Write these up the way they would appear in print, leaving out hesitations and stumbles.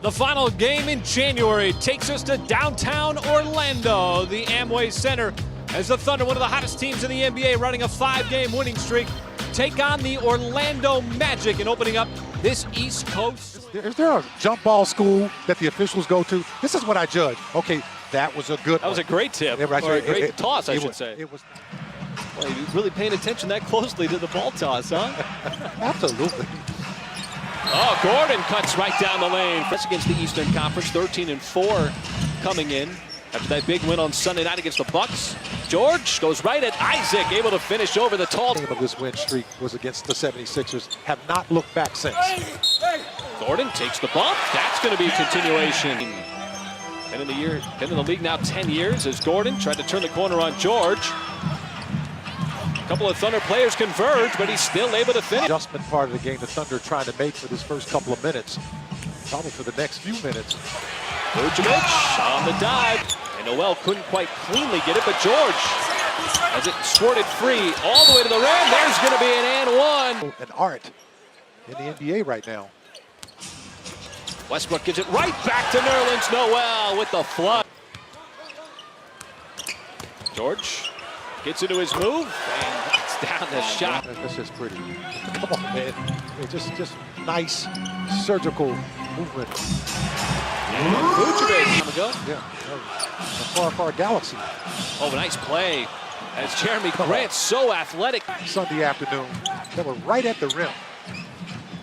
The final game in January takes us to downtown Orlando, the Amway Center, as the Thunder, one of the hottest teams in the NBA, running a 5-game winning streak, take on the Orlando Magic and opening up this East Coast. Is there a jump ball school that the officials go to? This is what I judge. Okay, that was a good That was one. a great tip, or a great toss, I should say. It was. Well, you're really paying attention that closely to the ball toss, huh? Absolutely. Oh, Gordon cuts right down the lane. That's against the Eastern Conference, 13-4 coming in after that big win on Sunday night against the Bucks. George goes right at Isaac, able to finish over the tall. The game of this win streak was against the 76ers. Have not looked back since. Gordon takes the bump. That's going to be a continuation. Been in the league now 10 years as Gordon tried to turn the corner on George. A couple of Thunder players converge, but he's still able to finish. Adjustment part of the game the Thunder trying to make for this first couple of minutes. Probably for the next few minutes. Vucevic on the dive. And Noel couldn't quite cleanly get it, but George, as it squirted free all the way to the rim, there's going to be an and one. An art in the NBA right now. Westbrook gives it right back to Nerlens Noel with the flood. George gets into his move and knocks down the shot. That's just pretty. Come on, man. It's just nice surgical movement. Vucevic. Yeah. A far galaxy. Oh, nice play. As Jeremy Grant, so athletic. Sunday afternoon. They were right at the rim.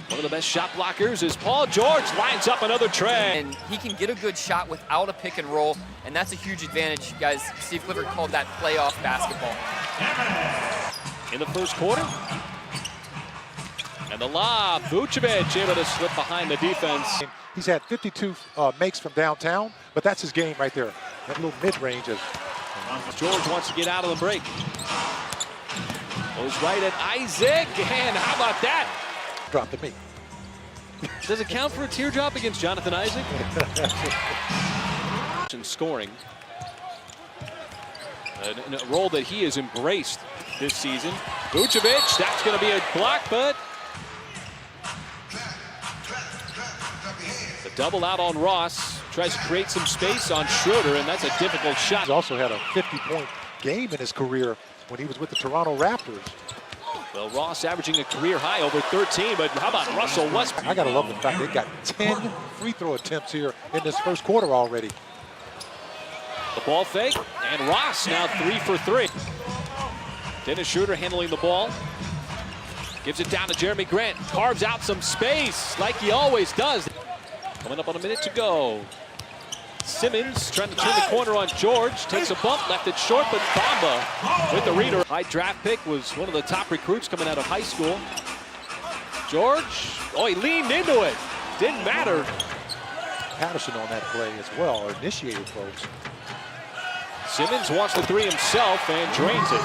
One of the best shot blockers is Paul George. Lines up another tray. And he can get a good shot without a pick and roll, and that's a huge advantage, guys. Steve Clifford called that playoff basketball. In the first quarter. And the lob, Vucevic able to slip behind the defense. He's had 52 makes from downtown, but that's his game right there. That little mid-range. George wants to get out of the break. Goes right at Isaac, and how about that? Drop to me. Does it count for a teardrop against Jonathan Isaac? And scoring. A role that he has embraced this season. Vucevic, that's going to be a block, but the double out on Ross. Tries to create some space on Schroeder, and that's a difficult shot. He's also had a 50-point game in his career when he was with the Toronto Raptors. Well, Ross averaging a career high over 13, but how about Russell Westbrook? I gotta love the fact they got 10 free throw attempts here in this first quarter already. The ball fake, and Ross now 3 for 3. Dennis Schroeder handling the ball. Gives it down to Jeremy Grant. Carves out some space like he always does. Coming up on a minute to go. Simmons trying to turn the corner on George. Takes a bump, left it short, but Bamba with the reader. High draft pick, was one of the top recruits coming out of high school. George, oh, he leaned into it. Didn't matter. Patterson on that play as well, or initiated, folks. Simmons wants the three himself and drains it.